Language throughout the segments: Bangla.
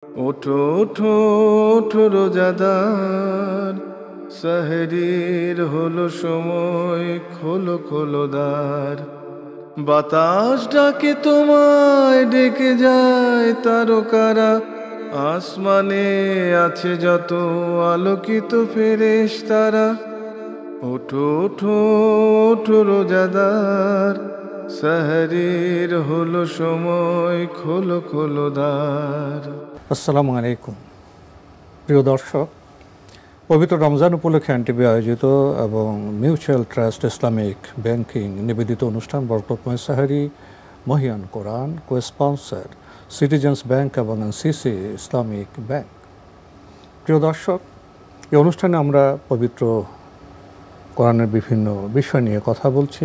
ওঠো ওঠো ওঠো রোজাদার, সাহরির হলো সময়, খোলো খোলো দ্বার। বাতাস ডাকে তোমায়, ডেকে যায় তারকারা, আসমানে আছে যত আলোকিত ফেরেশতারা। ওঠো ওঠো ওঠো রোজাদার, সাহরির হলো সময়, খোলো খোলো দ্বার। আসসালামু আলাইকুম প্রিয় দর্শক, পবিত্র রমজান উপলক্ষে এনটিভি আয়োজিত এবং মিউচুয়াল ট্রাস্ট ইসলামিক ব্যাংকিং নিবেদিত অনুষ্ঠান বরকতময় সাহারি, মহিয়ান কোরআন, কো-স্পন্সর সিটিজেন্স ব্যাংক এবং এনসিসি ইসলামিক ব্যাংক। প্রিয় দর্শক, এই অনুষ্ঠানে আমরা পবিত্র কোরআনের বিভিন্ন বিষয় নিয়ে কথা বলছি।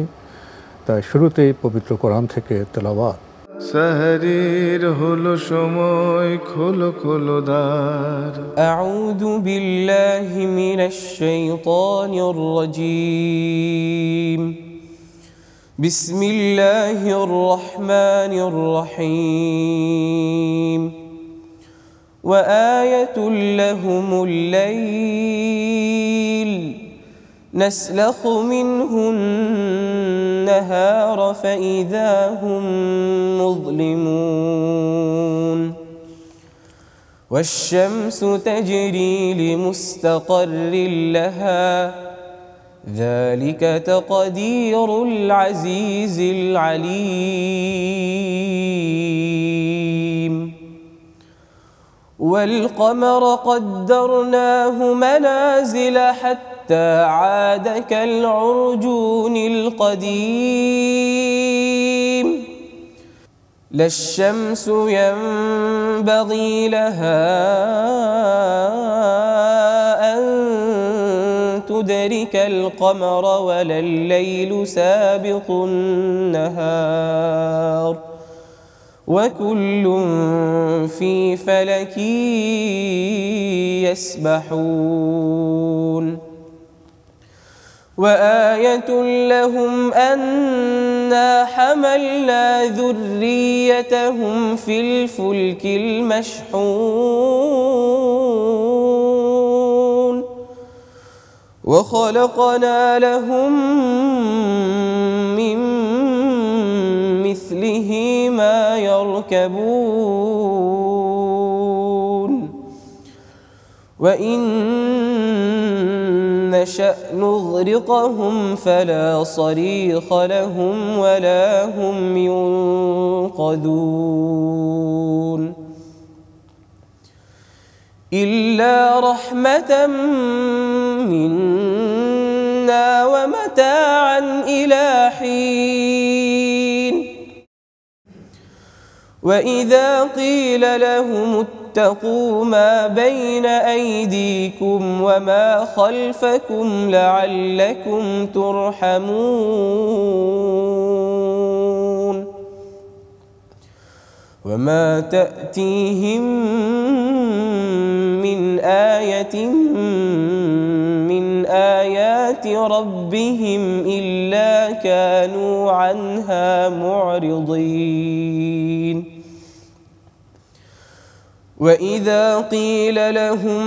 তাই শুরুতেই পবিত্র কোরআন থেকে তেলাওয়াত। সাহরির হলো সময়, খোলো খোলো দ্বার। আউযু বিল্লাহি মিনাশ শাইতানির রাজীম। বিসমিল্লাহির রহমানির রহিম। ওয়া আয়াতুল লাহুমুল লাইল নাসলাখু মিনহুন النهار فإذا هم مظلمون والشمس تجري لمستقر لها ذلك تقدير العزيز العليم والقمر قدرناه منازل حتى عاد كالعرجون القديم لا الشمس ينبغي لها أن تدرك القمر ولا الليل سابق النهار وكل في فلك يسبحون وآية لهم أنا حملنا ذريتهم في الفلك المشحون وخلقنا لهم من مثله ما يركبون وإن نشأ نغرقهم فلا صريخ لهم ولا هم ينقذون إلا رحمة منا ومتاعا إلى حين وإذا قيل لهم اتقوا ما بين أيديكم وما خلفكم لعلكم ترحمون وما تأتيهم من آية من آيات ربهم إلا كانوا عنها معرضين وإذا قيل لهم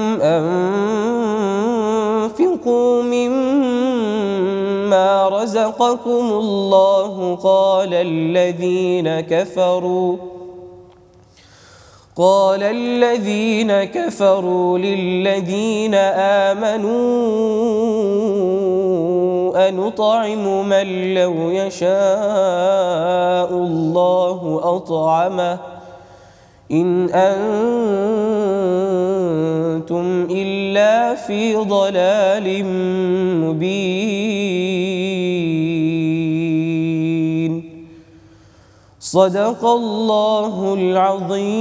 أنفقوا مما رزقكم الله قال الذين كفروا للذين آمنوا أنطعم من لو يشاء الله أطعمه إن أنتم إلا في ضلال مبين صدق الله العظيم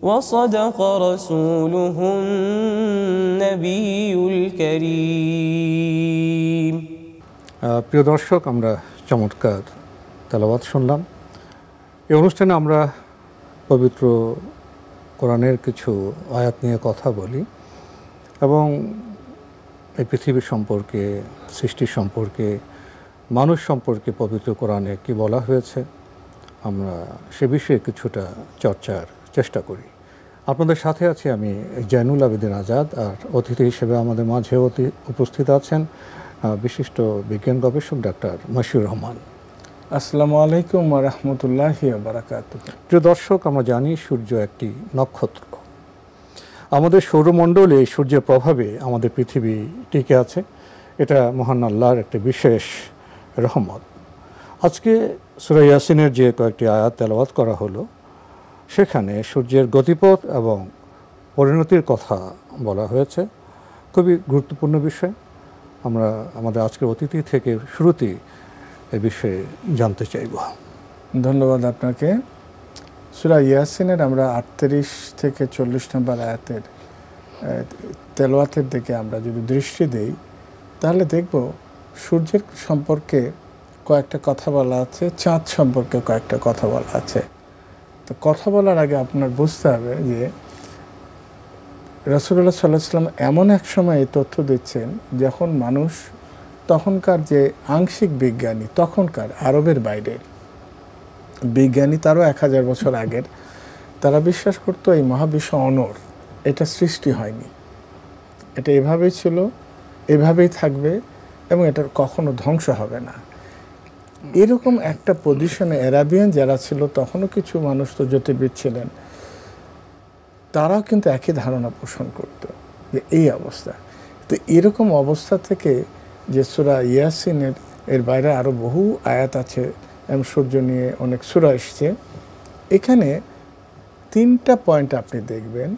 وصدق رسوله النبي الكريم। প্রিয় দর্শক, আমরা চমৎকার তেলাওয়াত শুনলাম। এই অনুষ্ঠানে আমরা পবিত্র কোরআনের কিছু আয়াত নিয়ে কথা বলি এবং এই পৃথিবী সম্পর্কে, সৃষ্টি সম্পর্কে, মানুষ সম্পর্কে পবিত্র কোরআনে কি বলা হয়েছে আমরা সে বিষয়ে কিছুটা চর্চার চেষ্টা করি। আপনাদের সাথে আছি আমি জয়নুল আবেদিন আজাদ, আর অতিথি হিসেবে আমাদের মাঝে উপস্থিত আছেন বিশিষ্ট বিজ্ঞান গবেষক ডাক্তার মশিউর রহমান। আসসালামু আলাইকুম ওয়া রাহমাতুল্লাহি ওয়া বারাকাতুহু। প্রিয় দর্শক, আমরা জানি সূর্য একটি নক্ষত্র। আমাদের সৌরমণ্ডলে সূর্যের প্রভাবে আমাদের পৃথিবী টিকে আছে। এটা মহান আল্লাহর একটি বিশেষ রহমত। আজকে সূরা ইয়াসিনের যে কয়েকটি আয়াত তেলাওয়াত করা হলো, সেখানে সূর্যের গতিপথ এবং পরিণতির কথা বলা হয়েছে। খুবই গুরুত্বপূর্ণ বিষয়। আমরা আমাদের আজকের অতিথি থেকে শুরুতেই এ বিষয়ে জানতে চাইব। ধন্যবাদ আপনাকে। সূরা ইয়াসিনের আমরা 38 থেকে 40 নম্বর আয়াতের তেলাওয়াতের দিকে আমরা যদি দৃষ্টি দেই, তাহলে দেখব সূর্যের সম্পর্কে কয়েকটা কথা বলা আছে, চাঁদ সম্পর্কে কয়েকটা কথা বলা আছে। তো কথা বলার আগে আপনার বুঝতে হবে যে রাসূলুল্লাহ সাল্লাল্লাহু আলাইহি ওয়াসাল্লাম এমন এক সময় এই তথ্য দিচ্ছেন যখন মানুষ, তখনকার যে আংশিক বিজ্ঞানী, তখনকার আরবের বাইরের বিজ্ঞানী, তারও 1000 বছর আগের, তারা বিশ্বাস করতো এই মহাবিশ্ব অনড়, এটা সৃষ্টি হয়নি, এটা এভাবেই ছিল, এভাবেই থাকবে এবং এটার কখনো ধ্বংস হবে না। এরকম একটা পজিশনে অ্যারাবিয়ান যারা ছিল, তখনও কিছু মানুষ তো জ্যোতির্বিদ ছিলেন, তারাও কিন্তু একই ধারণা পোষণ করত যে এই অবস্থা। তো এরকম অবস্থা থেকে যে সূরা ইয়াসিনের এর বাইরে আরও বহু আয়াত আছে এবং সূর্য নিয়ে অনেক সূরা এসছে। এখানে 3টা পয়েন্ট আপনি দেখবেন।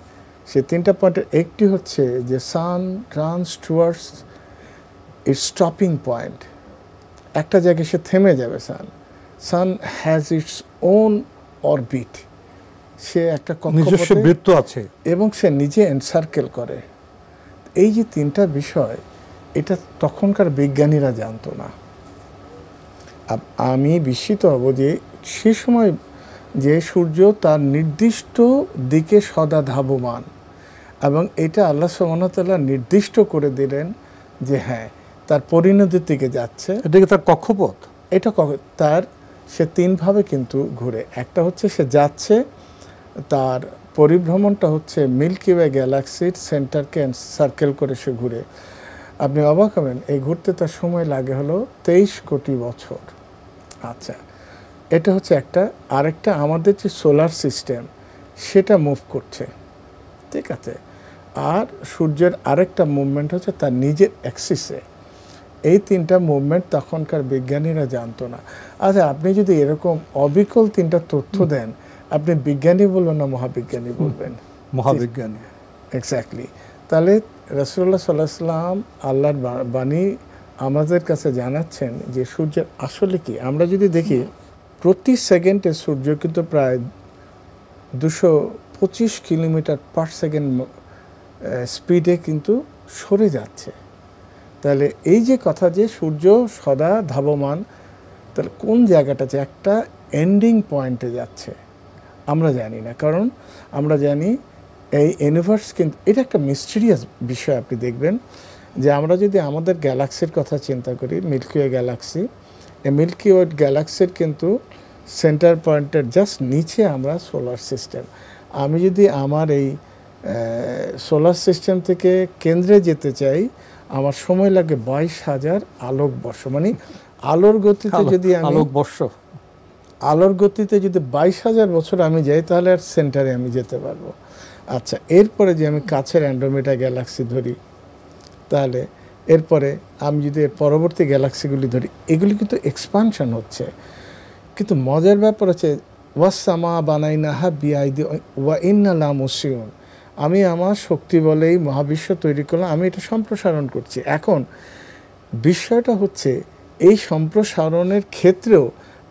সে 3টা পয়েন্টের একটি হচ্ছে যে sun runs towards its stopping point, একটা জায়গায় সে থেমে যাবে। Sun has its own orbit, সে একটা নিজস্ব বৃত্ত আছে এবং সে নিজে এনসার্কেল করে। এই যে 3টা বিষয়, এটা তখনকার বিজ্ঞানীরা জানতো না। আমি বিস্মিত হব যে সে সময় যে সূর্য তার নির্দিষ্ট দিকে সদা ধাবমান, এবং এটা আল্লাহ সুবহানাহু ওয়া তাআলা নির্দিষ্ট করে দিলেন যে হ্যাঁ, তার পরিণতির দিকে যাচ্ছে। এটাকে তার কক্ষপথ, এটা তার সে 3ভাবে কিন্তু ঘুরে। একটা হচ্ছে সে যাচ্ছে, তার পরিভ্রমণটা হচ্ছে মিল্কি ওয়ে গ্যালাক্সির সেন্টারকে সার্কেল করে সে ঘুরে। আপনি অবাক হবেন, এই ঘুরতে তার সময় লাগে হলো 23 কোটি বছর। আচ্ছা, এটা হচ্ছে একটা। আরেকটা, আমাদের যে সোলার সিস্টেম সেটা মুভ করছে, ঠিক আছে। আর সূর্যের আরেকটা মুভমেন্ট হচ্ছে তার নিজের অ্যাক্সিসে। এই 3টা মুভমেন্ট তখনকার বিজ্ঞানীরা জানতো না। আচ্ছা, আপনি যদি এরকম অবিকল 3টা তথ্য দেন, আপনি বিজ্ঞানী বলবেন না মহাবিজ্ঞানী বলবেন? মহাবিজ্ঞানী। এক্স্যাক্টলি। তাহলে রাসূলুল্লাহ সাল্লাল্লাহু আলাইহি ওয়াসাল্লাম আল্লাহর বাণী আমাদের কাছে জানাচ্ছেন যে সূর্যের আসলে কি। আমরা যদি দেখি, প্রতি সেকেন্ডে সূর্য কিন্তু প্রায় 225 কিলোমিটার পার সেকেন্ড স্পিডে কিন্তু সরে যাচ্ছে। তাহলে এই যে কথা যে সূর্য সদা ধাবমান, তাহলে কোন জায়গাটা যে একটা এন্ডিং পয়েন্টে যাচ্ছে আমরা জানি না। কারণ আমরা জানি এই ইউনিভার্স কিন্তু এটা একটা মিস্টিরিয়াস বিষয়। আপনি দেখবেন যে আমরা যদি আমাদের গ্যালাক্সির কথা চিন্তা করি, মিল্কি ওয়ে গ্যালাক্সি, এই মিল্কি ওয়ে গ্যালাক্সির কিন্তু সেন্টার পয়েন্টের জাস্ট নিচে আমরা সোলার সিস্টেম। আমি যদি আমার এই সোলার সিস্টেম থেকে কেন্দ্রে যেতে চাই, আমার সময় লাগে 22,000 আলোকবর্ষ। মানে আলোর গতিতে যদি আমি আলোর গতিতে যদি 22,000 বছর আমি যাই, তাহলে আর সেন্টারে আমি যেতে পারবো। আচ্ছা, এরপরে যে আমি কাছের অ্যান্ড্রোমেডা গ্যালাক্সি ধরি, তাহলে এরপরে আমি যদি পরবর্তী গ্যালাক্সিগুলি ধরি, এগুলি কিন্তু এক্সপানশন হচ্ছে। কিন্তু মজার ব্যাপার হচ্ছে ওয়াসসামা বানাইনাহা বিআইদি ওয়া ইন্না লামুসিউন, আমি আমার শক্তি বলেই মহাবিশ্ব তৈরি করলাম, আমি এটা সম্প্রসারণ করছি। এখন বিষয়টা হচ্ছে এই সম্প্রসারণের ক্ষেত্রেও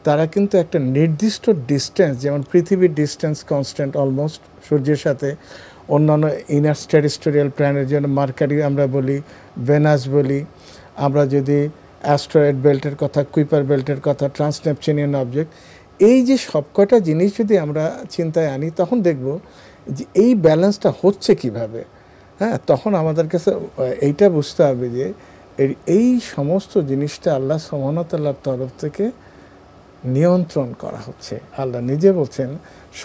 তারা কিন্তু একটা নির্দিষ্ট ডিস্টেন্স, যেমন পৃথিবীর ডিস্টেন্স কনস্ট্যান্ট অলমোস্ট সূর্যের সাথে, অন্যান্য ইনার টেরেস্ট্রিয়াল প্ল্যানেট যেন মার্কারি আমরা বলি, ভেনাস বলি, আমরা যদি অ্যাস্ট্রয়েড বেল্টের কথা, কুইপার বেল্টের কথা, ট্রান্সনেপচুনিয়ান অবজেক্ট, এই যে সবকটা জিনিস যদি আমরা চিন্তায় আনি, তখন দেখব যে এই ব্যালেন্সটা হচ্ছে কিভাবে। হ্যাঁ, তখন আমাদের কাছে এইটা বুঝতে হবে যে এই সমস্ত জিনিসটা আল্লাহ সুবহানাহু ওয়া তাআলার তরফ থেকে নিয়ন্ত্রণ করা হচ্ছে। আল্লাহ নিজে বলছেন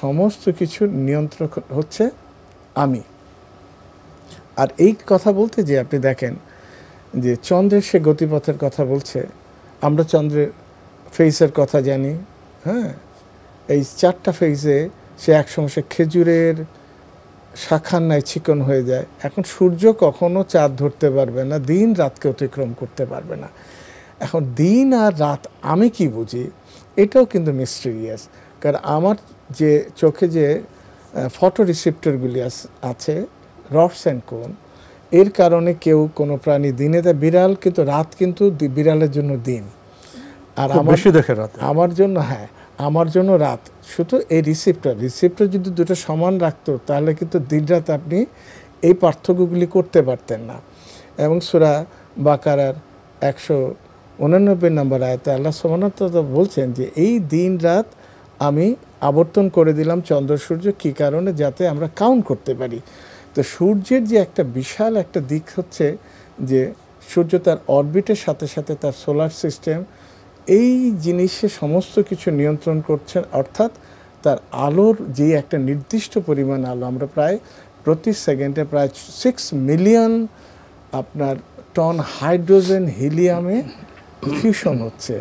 সমস্ত কিছু নিয়ন্ত্রণ হচ্ছে আমি। আর এই কথা বলতে যে আপনি দেখেন যে চন্দ্রের সে গতিপথের কথা বলছে, আমরা চন্দ্রের ফেজের কথা জানি, হ্যাঁ, এই 4টা ফেজে সে একসময় সে খেজুরের শাখার ন্যায় চিকন হয়ে যায়। এখন সূর্য কখনো চাঁদ ধরতে পারবে না, দিন রাতকে অতিক্রম করতে পারবে না। এখন দিন আর রাত আমি কি বুঝি, এটাও কিন্তু মিস্টেরিয়াস। কারণ আমার যে চোখে যে ফটো রিসেপ্টরগুলি আছে, রডস অ্যান্ড কোন, এর কারণে কেউ কোনো প্রাণী দিনে দেয়, বিড়াল কিন্তু রাত কিন্তু বিড়ালের জন্য দিন, আর আমার বেশি দেখে রাত, আমার জন্য, হ্যাঁ, আমার জন্য রাত। শুধু এই রিসেপ্টর যদি দুটো সমান রাখতো তাহলে কিন্তু দিন রাত আপনি এই পার্থক্যগুলি করতে পারতেন না। এবং সূরা বাকারার 189 নম্বর আয়াতে আল্লাহ সুবহানাহু ওয়া তাআলা বলছেন যে এই দিন রাত আমি আবর্তন করে দিলাম চন্দ্র সূর্য, কী কারণে, যাতে আমরা কাউন্ট করতে পারি। তো সূর্যের যে একটা বিশাল একটা দিক হচ্ছে যে সূর্য তার অরবিটের সাথে সাথে তার সোলার সিস্টেম, এই জিনিসে সমস্ত কিছু নিয়ন্ত্রণ করছেন। অর্থাৎ তার আলোর যে একটা নির্দিষ্ট পরিমাণ আলো, আমরা প্রায় প্রতি সেকেন্ডে প্রায় 6 মিলিয়ন আপনার টন হাইড্রোজেন হিলিয়ামে ফিউশন হচ্ছে।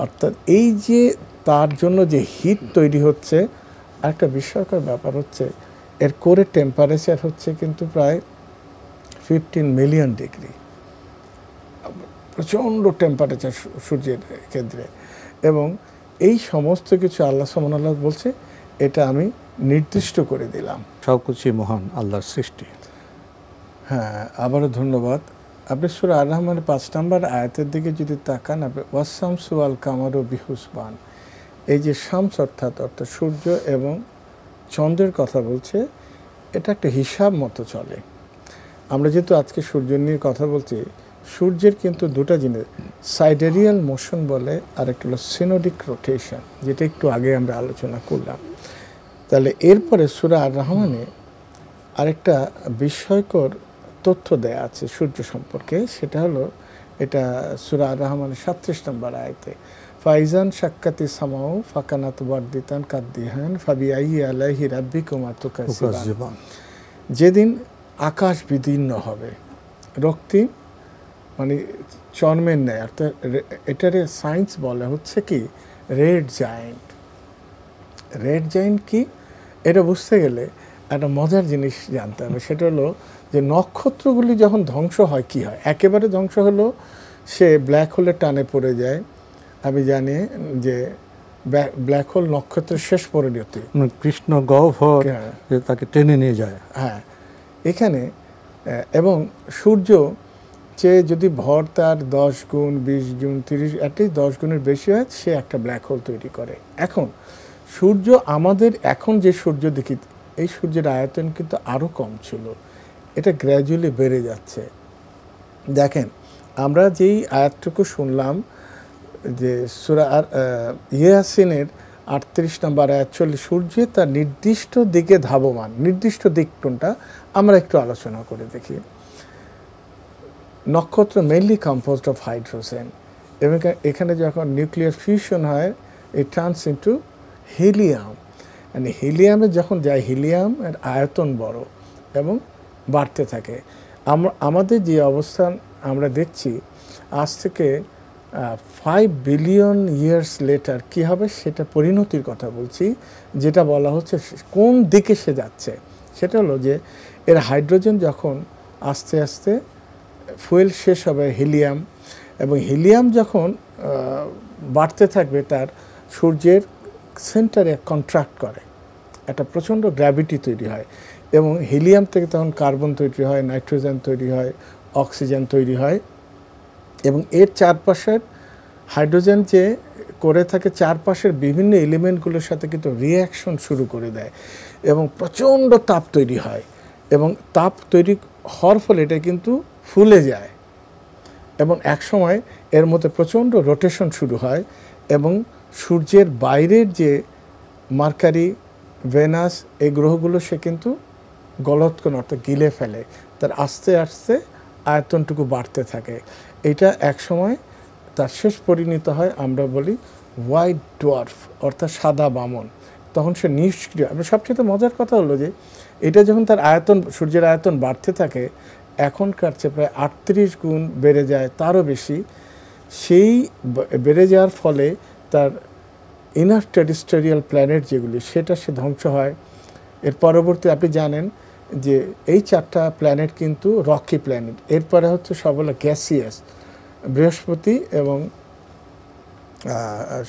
অর্থাৎ এই যে তার জন্য যে হিট তৈরি হচ্ছে, একটা বিস্ময়কর ব্যাপার হচ্ছে এর কোরের টেম্পারেচার হচ্ছে কিন্তু প্রায় 15 মিলিয়ন ডিগ্রি, প্রচণ্ড টেম্পারেচার সূর্যের ক্ষেত্রে। এবং এই সমস্ত কিছু আল্লাহ সুবহানাহু বলছে এটা আমি নির্দিষ্ট করে দিলাম। সবকিছুই মহান আল্লাহর সৃষ্টি। হ্যাঁ, আবারও ধন্যবাদ। আপনি সূরা আর রহমানের 5 নম্বর আয়াতের দিকে যদি তাকান, আপনি ওয়াস-শামসু ওয়াল কামারু বিহুসবান, এই যে শামস অর্থাৎ সূর্য এবং চন্দ্রের কথা বলছে, এটা একটা হিসাব মতো চলে। আমরা যেহেতু আজকে সূর্য নিয়ে কথা বলছি, সূর্যের কিন্তু দুটো জিনিস, সাইডেরিয়াল মোশন বলে, আর একটা হলো সিনোডিক রোটেশন, যেটা একটু আগে আমরা আলোচনা করলাম। তাহলে এরপরে সূরা আর রহমানে আরেকটা বিস্ময়কর তথ্য দেয়া আছে সূর্য সম্পর্কে, সেটা হলো এটা সূরা আর রহমানের 37 নম্বর আয়াতে, ফাইজান শাক্কাতি সামাউ ফাকানাত ওয়ারদিতান কাদ্দিহান ফাবিআইয়ি আলাইহি রাব্বিকুমা তুকাজ্জিবান, যেদিন আকাশ বিদীর্ণ হবে, রক্তিম মানে চর্মের ন্যায়, অর্থাৎ এটার সায়েন্স বলে হচ্ছে কি রেড জায়েন্ট। রেড জায়েন্ট কি, এটা বুঝতে গেলে একটা মজার জিনিস জানতে হবে, সেটা হলো যে নক্ষত্রগুলি যখন ধ্বংস হয় কি হয়, একেবারে ধ্বংস হলো সে ব্ল্যাক হোলের টানে পড়ে যায়। আমি জানি যে ব্ল্যাক হোল নক্ষত্রের শেষ পরিণতি, কৃষ্ণ গহ্বর তাকে টেনে নিয়ে যায়। হ্যাঁ, এখানে এবং সূর্য চেয়ে যদি ভর তার 10 গুণ 20 গুণ 30 অ্যাটলিস্ট 10 গুণের বেশি হয়, সে একটা ব্ল্যাক হোল তৈরি করে। এখন সূর্য আমাদের এখন যে সূর্য দেখি, এই সূর্যের আয়তন কিন্তু আরও কম ছিল, এটা গ্র্যাজুয়ালি বেড়ে যাচ্ছে। দেখেন, আমরা যেই আয়াতটুকু শুনলাম যে সূরা ইয়াসিনের 38 নম্বর আয়াত, সূর্য তার নির্দিষ্ট দিকে ধাবমান, নির্দিষ্ট দিক কোনটা আমরা একটু আলোচনা করে দেখি। নক্ষত্র মেইনলি কম্পোজড অফ হাইড্রোজেন, এবং এখানে যখন নিউক্লিয়ার ফিউশন হয়, ইট টার্নস ইনটু হিলিয়াম। মানে হিলিয়ামে যখন যায়, হিলিয়ামের আয়তন বড় এবং বাড়তে থাকে। আমাদের যে অবস্থান আমরা দেখছি, আজ থেকে 5 বিলিয়ন ইয়ার্স লেটার কী হবে, সেটা পরিণতির কথা বলছি, যেটা বলা হচ্ছে কোন দিকে সে যাচ্ছে। সেটা হলো যে এর হাইড্রোজেন যখন আস্তে আস্তে ফুয়েল শেষ হবে হিলিয়াম, এবং হিলিয়াম যখন বাড়তে থাকবে, তার সূর্যের সেন্টারে কন্ট্রাক্ট করে, একটা প্রচণ্ড গ্র্যাভিটি তৈরি হয়, এবং হিলিয়াম থেকে তখন কার্বন তৈরি হয়, নাইট্রোজেন তৈরি হয়, অক্সিজেন তৈরি হয়, এবং এর চারপাশের হাইড্রোজেন যে করে থাকে চারপাশের বিভিন্ন এলিমেন্টগুলোর সাথে কিন্তু রিয়াকশন শুরু করে দেয়, এবং প্রচণ্ড তাপ তৈরি হয়, এবং তাপ তৈরি হওয়ার ফলে এটা কিন্তু ফুলে যায়, এবং একসময় এর মধ্যে প্রচণ্ড রোটেশন শুরু হয়, এবং সূর্যের বাইরের যে মার্কারি, ভেনাস, এই গ্রহগুলো সে কিন্তু গলৎকণ অর্থাৎ গিলে ফেলে, তার আস্তে আস্তে আয়তনটুকু বাড়তে থাকে। এটা একসময় তার শেষ পরিণত হয়, আমরা বলি হোয়াইট ডোয়ার্ফ অর্থাৎ সাদা বামন, তখন সে নিষ্ক্রিয়। আপনার সবচেয়ে মজার কথা হলো যে এটা যখন তার আয়তন, সূর্যের আয়তন বাড়তে থাকে, এখনকার চেয়ে প্রায় 38 গুণ বেড়ে যায়, তারও বেশি। সেই বেড়ে যাওয়ার ফলে তার ইনার টেরিস্টেরিয়াল প্ল্যানেট যেগুলি, সেটা সে ধ্বংস হয়। এর পরবর্তী আপনি জানেন যে এই 4টা প্ল্যানেট কিন্তু রকি প্ল্যানেট। এরপরে হচ্ছে সব হলো গ্যাসিয়াস, বৃহস্পতি এবং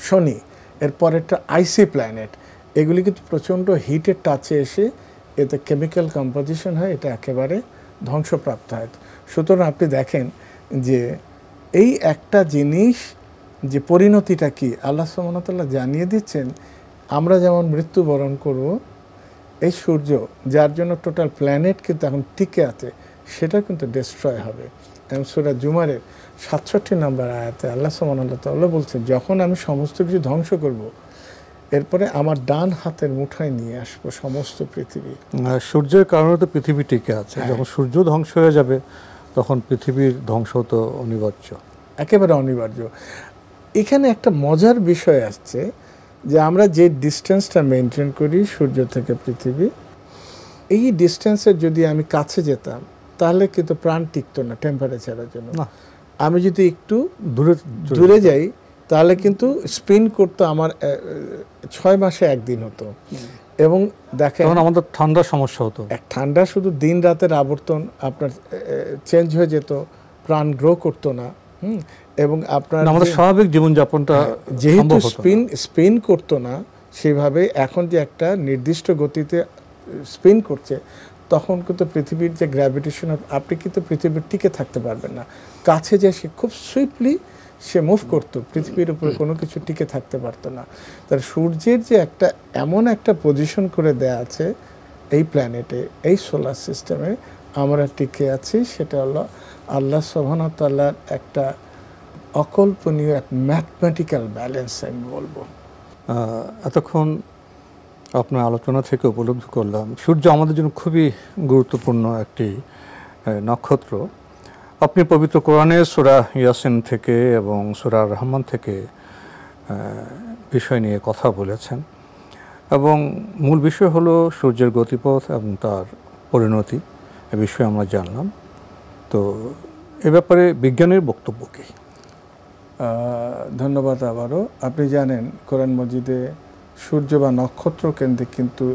শনি। এরপরেরটা আইসি প্ল্যানেট। এগুলি কিন্তু প্রচণ্ড হিটের টাচে এসে এতে কেমিক্যাল কম্পোজিশন হয়, এটা একেবারে ধ্বংসপ্রাপ্ত হয়। সুতরাং আপনি দেখেন যে এই একটা জিনিস যে পরিণতিটা কি আল্লাহ সুবহানাহু ওয়া তাআলা জানিয়ে দিচ্ছেন। আমরা যেমন মৃত্যুবরণ করব, এই সূর্য যার জন্য টোটাল প্ল্যানেট কিন্তু এখন টিকে আছে, সেটা কিন্তু ডিস্ট্রয় হবে। এবং সূরা জুমারের 67 নম্বর আয়াতে আল্লাহ সুবহানাহু ওয়া তাআলা বলছেন, যখন আমি সমস্ত কিছু ধ্বংস করব, এরপরে আমার ডান হাতের মুঠায় নিয়ে আসবো সমস্ত পৃথিবী। সূর্যের কারণে তো পৃথিবী টিকে আছে। যখন সূর্য ধ্বংস হয়ে যাবে, তখন পৃথিবীর ধ্বংস তো অনিবার্য, একেবারে অনিবার্য। এখানে একটা মজার বিষয় আসছে যে আমরা যে ডিস্টেন্সটা মেনটেন করি সূর্য থেকে পৃথিবী, এই ডিস্টেন্সের যদি আমি কাছে যেতাম তাহলে কিন্তু প্রাণ টিকতো না টেম্পারেচারের জন্য। আমি যদি একটু দূরে যাই তাহলে কিন্তু স্পিন করতে আমার 6 মাসে একদিন হতো। এবং দেখেন আমাদের ঠান্ডার সমস্যা হতো, ঠান্ডা শুধু দিন রাতের আবর্তন আপনার চেঞ্জ হয়ে যেত, প্রাণ গ্রো করতো না। এবং আপনার আমাদের স্বাভাবিক জীবনযাপনটা যেহেতু স্পিন করতো না সেভাবে, এখন যে একটা নির্দিষ্ট গতিতে স্পিন করছে, তখন কিন্তু পৃথিবীর যে গ্র্যাভিটেশন, আপনি কিন্তু পৃথিবীর টিকে থাকতে পারবেন না। কাছে যে সে খুব সুইফটলি সে মুভ করতো, পৃথিবীর উপরে কোনো কিছু টিকে থাকতে পারতো না। তার সূর্যের যে একটা এমন একটা পজিশন করে দেয়া আছে এই প্ল্যানেটে, এই সোলার সিস্টেমে আমরা টিকে আছি, সেটা হলো আল্লাহ সুবহানাহু ওয়া তাআলার একটা অকল্পনীয় এক ম্যাথমেটিক্যাল ব্যালেন্স আমি বলবো। এতক্ষণ আপনার আলোচনা থেকে উপলব্ধি করলাম সূর্য আমাদের জন্য খুবই গুরুত্বপূর্ণ একটি নক্ষত্র। আপনি পবিত্র কোরআনে সূরা ইয়াসিন থেকে এবং সূরা রহমান থেকে বিষয় নিয়ে কথা বলেছেন, এবং মূল বিষয় হলো সূর্যের গতিপথ এবং তার পরিণতি। এ বিষয়ে আমরা জানলাম। তো এ ব্যাপারে বিজ্ঞানের বক্তব্য কী? ধন্যবাদ আবারও। আপনি জানেন কোরআন মজিদে সূর্য বা নক্ষত্র কেন্দ্রিক কিন্তু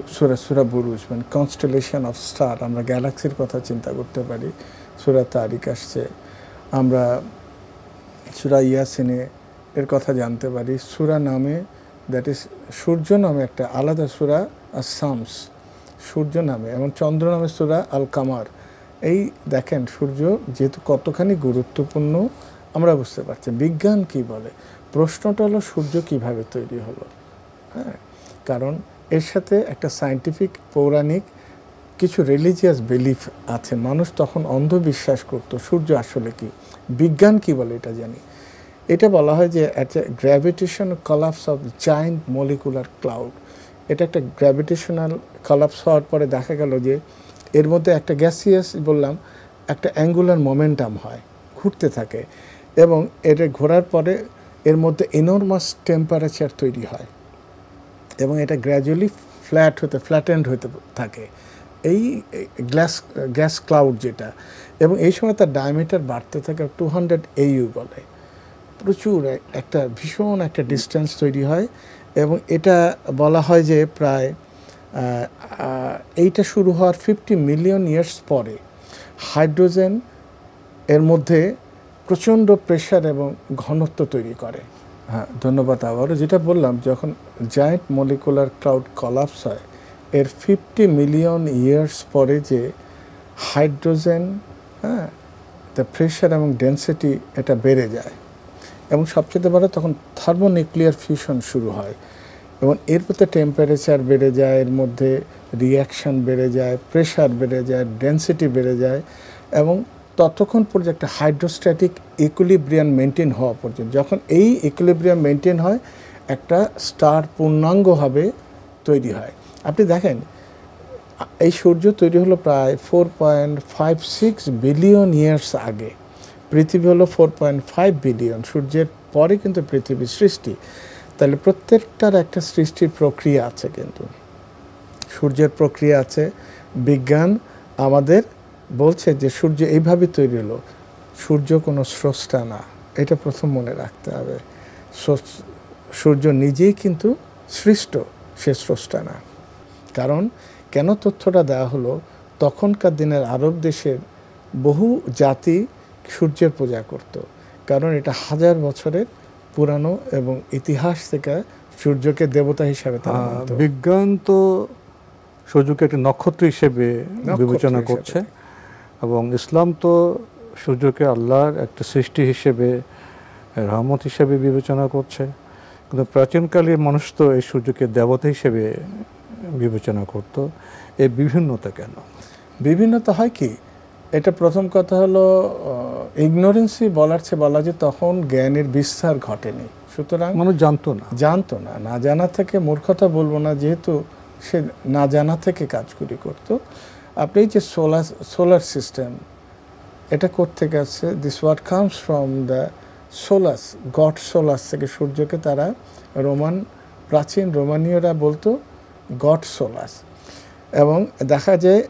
সূরা বুরুজ, মানে কনস্টেলেশন অফ স্টার, আমরা গ্যালাক্সির কথা চিন্তা করতে পারি। সূরা তারিক আসছে, আমরা সূরা ইয়াসিনে এর কথা জানতে পারি। সূরা নামে, দ্যাট ইজ সূর্য নামে একটা আলাদা সূরা আস-শামস, সূর্য নামে, এবং চন্দ্র নামে সূরা আল কামার। এই দেখেন সূর্য যেহেতু কতখানি গুরুত্বপূর্ণ আমরা বুঝতে পারছি। বিজ্ঞান কি বলে? প্রশ্নটা হলো সূর্য কিভাবে তৈরি হলো। হ্যাঁ, কারণ এর সাথে একটা সায়েন্টিফিক, পৌরাণিক কিছু রিলিজিয়াস বিলিফ আছে। মানুষ তখন অন্ধবিশ্বাস করত সূর্য আসলে কি। বিজ্ঞান কি বলে এটা জানি। এটা বলা হয় যে একটা gravitation collapse of giant molecular cloud. এটা একটা গ্র্যাভিটেশনাল কলাপস হওয়ার পরে দেখা গেল যে এর মধ্যে একটা গ্যাসিয়াস, বললাম, একটা অ্যাঙ্গুলার মোমেন্টাম হয়, ঘুরতে থাকে, এবং এটা ঘোরার পরে এর মধ্যে এনর্মাস টেম্পারেচার তৈরি হয়, এবং এটা গ্র্যাজুয়ালি ফ্ল্যাটেন্ড হতে থাকে, এই গ্যাস ক্লাউড যেটা। এবং এই সময় তার ডায়ামিটার বাড়তে থাকে 200 AU বলে, প্রচুর একটা ভীষণ একটা ডিস্টেন্স তৈরি হয়। এবং এটা বলা হয় যে প্রায় এইটা শুরু হওয়ার 50 মিলিয়ন ইয়ার্স পরে হাইড্রোজেন এর মধ্যে প্রচণ্ড প্রেশার এবং ঘনত্ব তৈরি করে। হ্যাঁ, ধন্যবাদ আবারও। যেটা বললাম, যখন জায়েন্ট মলিকুলার ক্লাউড কলাপস হয়, এর 50 মিলিয়ন ইয়ার্স পরে যে হাইড্রোজেন, হ্যাঁ, দ্য প্রেশার এবং ডেন্সিটি এটা বেড়ে যায়, এবং সবচেয়ে বড় তখন থার্মোনিউক্লিয়ার ফিউশন শুরু হয়, এবং এর মধ্যে টেম্পারেচার বেড়ে যায়, এর মধ্যে রিয়াকশান বেড়ে যায়, প্রেশার বেড়ে যায়, ডেন্সিটি বেড়ে যায়, এবং ততক্ষণ পর্যন্ত একটা হাইড্রোস্ট্যাটিক ইকুইলিব্রিয়াম মেনটেন হওয়া পর্যন্ত। যখন এই ইকুইলিব্রিয়াম মেনটেন হয়, একটা স্টার পূর্ণাঙ্গভাবে তৈরি হয়। আপনি দেখেন এই সূর্য তৈরি হলো প্রায় 4.56 বিলিয়ন ইয়ার্স আগে। পৃথিবী হলো 4.5 বিলিয়ন। সূর্যের পরে কিন্তু পৃথিবীর সৃষ্টি। তাহলে প্রত্যেকটার একটা সৃষ্টির প্রক্রিয়া আছে, কিন্তু সূর্যের প্রক্রিয়া আছে। বিজ্ঞান আমাদের বলছে যে সূর্য এইভাবে তৈরি হলো, সূর্য কোনো স্রষ্টা না, এটা প্রথম মনে রাখতে হবে। সূর্য নিজেই কিন্তু সৃষ্ট, সে স্রষ্টা না। কারণ কেন তথ্যটা দেওয়া হলো, তখনকার দিনের আরব দেশের বহু জাতি সূর্যের পূজা করত, কারণ এটা হাজার বছরের পুরানো এবং ইতিহাস থেকে সূর্যকে দেবতা হিসাবে তারা মানত। বিজ্ঞান তো সূর্যকে একটি নক্ষত্র হিসেবে বিবেচনা করছে, এবং ইসলাম তো সূর্যকে আল্লাহর একটা সৃষ্টি হিসেবে, রহমত হিসেবে বিবেচনা করছে। কিন্তু প্রাচীনকালের মানুষ তো এই সূর্যকে দেবতা হিসেবে বিবেচনা করত। এই বিভিন্নতা কেন? বিভিন্নতা হয় কি, এটা প্রথম কথা হলো ইগনোরেন্সই বলার চেয়ে বলা যে তখন জ্ঞানের বিস্তার ঘটেনি, সুতরাং মানুষ জানতো না। না জানা থেকে মূর্খতা বলবো না, যেহেতু সে না জানা থেকে কাজগুলি করতো। আপনি যে সোলার সিস্টেম, এটা কোত্থেকে আসছে? This what comes from the Solus, god Solus থেকে। সূর্যকে তারা প্রাচীন রোমানীয়রা বলতো গড সোলাস। এবং দেখা যায়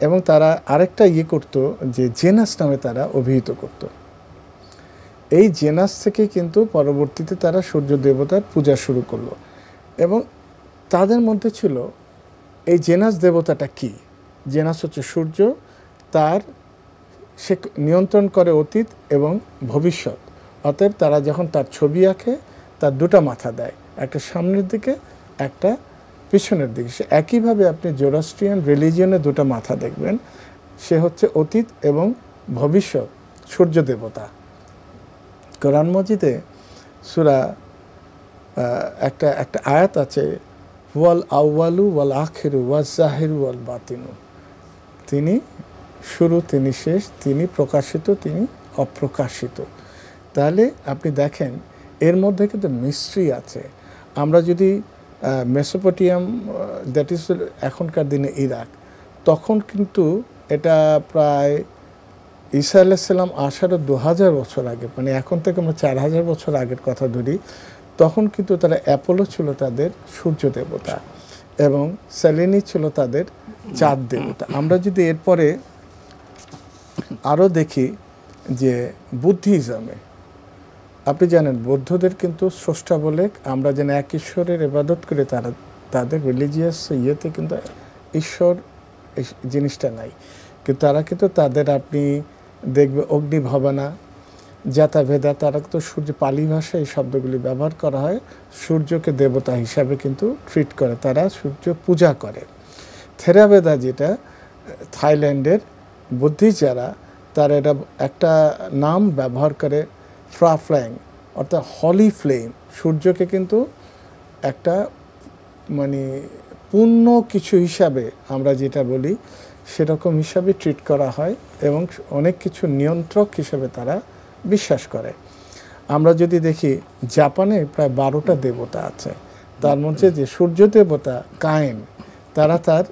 এবং তারা আরেকটা করতো যে জেনাস নামে তারা অভিহিত করত। এই জেনাস থেকে কিন্তু পরবর্তীতে তারা সূর্য দেবতার পূজা শুরু করলো। এবং তাদের মধ্যে ছিল এই জেনাস দেবতাটা কি? জেনাস হচ্ছে সূর্য, সে নিয়ন্ত্রণ করে অতীত এবং ভবিষ্যৎ। অতএব তারা যখন তার ছবি আঁকে, তার দুটা মাথা দেয়, একটা সামনের দিকে, একটা পিছনের দিকে। সে একইভাবে আপনি জোরাস্ট্রিয়ান রিলিজিয়নে দুটো মাথা দেখবেন, সে হচ্ছে অতীত এবং ভবিষ্যৎ সূর্য দেবতা। কোরআন মজিদে সূরা একটা আয়াত আছে, ওয়াল আউয়ালু ওয়াল আখিরু ওয়াজ জাহিরু ওয়াল বাতিনু। তিনি শুরু, তিনি শেষ, তিনি প্রকাশিত, তিনি অপ্রকাশিত। তাহলে আপনি দেখেন এর মধ্যে কিন্তু মিস্ট্রি আছে। আমরা যদি মেসোপটেমিয়া, দ্যাট ইজ এখনকার দিনে ইরাক, তখন কিন্তু এটা প্রায় ঈসা আলাইহিস সালাম আসারও 2000 বছর আগে, মানে এখন থেকে আমরা 4000 বছর আগের কথা ধরি, তখন কিন্তু তারা অ্যাপোলো ছিল তাদের সূর্য দেবতা এবং সেলেনি ছিল তাদের চাঁদ দেবতা। আমরা যদি এরপরে আরও দেখি যে বুদ্ধিজমে, আপনি জানেন বৌদ্ধদের কিন্তু স্রষ্টা বলে আমরা যেন এক ঈশ্বরের ইবাদত করে, তাদের রিলিজিয়াস ইয়েতে কিন্তু ঈশ্বর জিনিসটা নাই। কিন্তু তারা কিন্তু তাদের, আপনি দেখবে অগ্নি ভবানা, জাতাভেদা, তারা তো সূর্য, পালি ভাষায় এই শব্দগুলি ব্যবহার করা হয়, সূর্যকে দেবতা হিসাবে কিন্তু ট্রিট করে, তারা সূর্য পূজা করে। থেরাবেদা যেটা থাইল্যান্ডের বুদ্ধিস্ট যারা, তারা এটা একটা নাম ব্যবহার করে, ফ্রাফ্ল্যাং, অর্থাৎ হলি ফ্লেম। সূর্যকে কিন্তু একটা মানে পূর্ণ কিছু হিসাবে আমরা যেটা বলি সেরকম হিসাবে ট্রিট করা হয় এবং অনেক কিছু নিয়ন্ত্রক হিসাবে তারা বিশ্বাস করে। আমরা যদি দেখি জাপানে প্রায় 12টা দেবতা আছে, তার মধ্যে যে সূর্য দেবতা কায়েন, তারা তার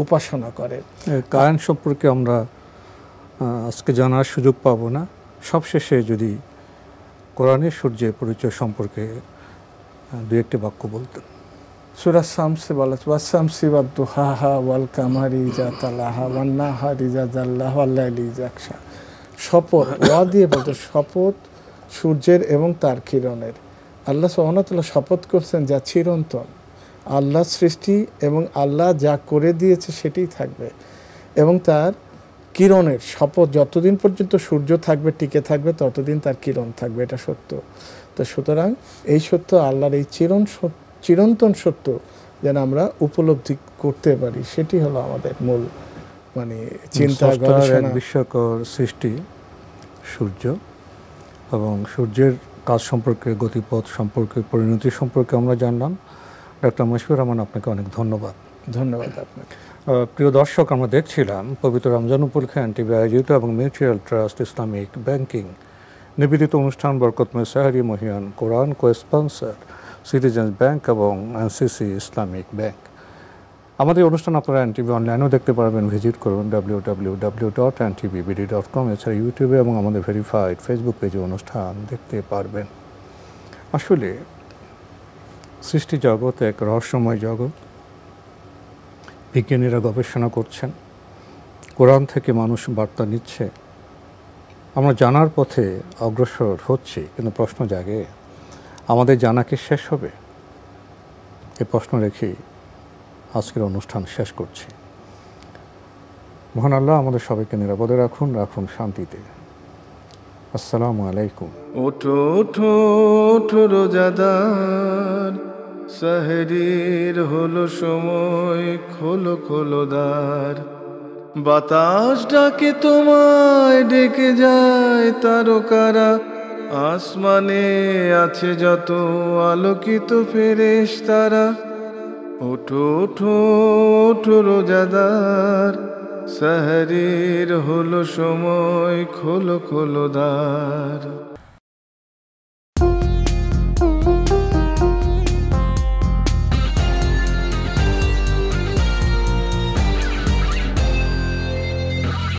উপাসনা করে। কায়েন সম্পর্কে আমরা আজকে জানার সুযোগ পাবো না, সবশেষে যদি কোরআনের সূর্যের পরিচয় সম্পর্কে দু একটি বাক্য বলতেন। সূরা শামসে বলা, ওয়াস-শামসি ওয়াদ-দুহাহা ওয়াল কামারি ইযা তালাহা ওয়ান নাহারি ইযা জাল্লাহা ওয়াল লাইলি ইযা ইয়াগশা। শপথ, ওয়া দিয়ে বলতে শপথ সূর্যের এবং তার কিরণের। আল্লাহ সুবহানাহু ওয়া তাআলা শপথ করছেন যা চিরন্তন, আল্লাহর সৃষ্টি এবং আল্লাহ যা করে দিয়েছে সেটাই থাকবে, এবং তার কিরণের শপথ, যতদিন পর্যন্ত সূর্য থাকবে, টিকে থাকবে, ততদিন তার কিরণ থাকবে, এটা সত্য। তো সুতরাং এই সত্য, আল্লাহর এই চিরন্তন সত্য যেন আমরা উপলব্ধি করতে পারি, সেটি হলো আমাদের মূল মানে চিন্তা, গবেষণা। বিস্ময়কর সৃষ্টি সূর্য, এবং সূর্যের কাজ সম্পর্কে, গতিপথ সম্পর্কে, পরিণতি সম্পর্কে আমরা জানলাম। ডক্টর মশফিউর রহমান, আপনাকে অনেক ধন্যবাদ। ধন্যবাদ আপনাকে। প্রিয় দর্শক, আমরা দেখছিলাম পবিত্র রমজান উপলক্ষে এনটিভি আয়োজিত এবং মিউচুয়াল ট্রাস্ট ইসলামিক ব্যাংকিং নিবেদিত অনুষ্ঠান বরকতময় সাহরি মহিয়ান কোরআন কো-স্পন্সর সিটিজেন্স ব্যাংক এবং এনসিসি ইসলামিক ব্যাংক। আমাদের অনুষ্ঠান আপনারা এনটিভি অনলাইনেও দেখতে পারবেন, ভিজিট করুন www.ntvbd.com। এছাড়া ইউটিউবে এবং আমাদের ভেরিফাইড ফেসবুক পেজে অনুষ্ঠান দেখতে পারবেন। আসলে সৃষ্টি জগৎ এক রহস্যময় জগৎ। বিজ্ঞানীরা গবেষণা করছেন, কোরআন থেকে মানুষ বার্তা নিচ্ছে, আমরা জানার পথে অগ্রসর হচ্ছি, কিন্তু প্রশ্ন জাগে আমাদের জানা কি শেষ হবে? এই প্রশ্ন রেখেই আজকের অনুষ্ঠান শেষ করছি। মহান আল্লাহ আমাদের সবাইকে নিরাপদে রাখুন, রাখুন শান্তিতে। আসসালামু আলাইকুম। ওঠো ওঠো ওঠো রোজাদার, সাহরির হলো সময়, খোলো খোলো দ্বার। বাতাস ডাকে তোমায়, ডেকে যায় তারকারা, আসমানে আছে যত আলোকিত ফেরেশতারা। ওঠো ওঠো ওঠো রোজাদার, সাহরির হলো সময়, খোলো খোলো দ্বার।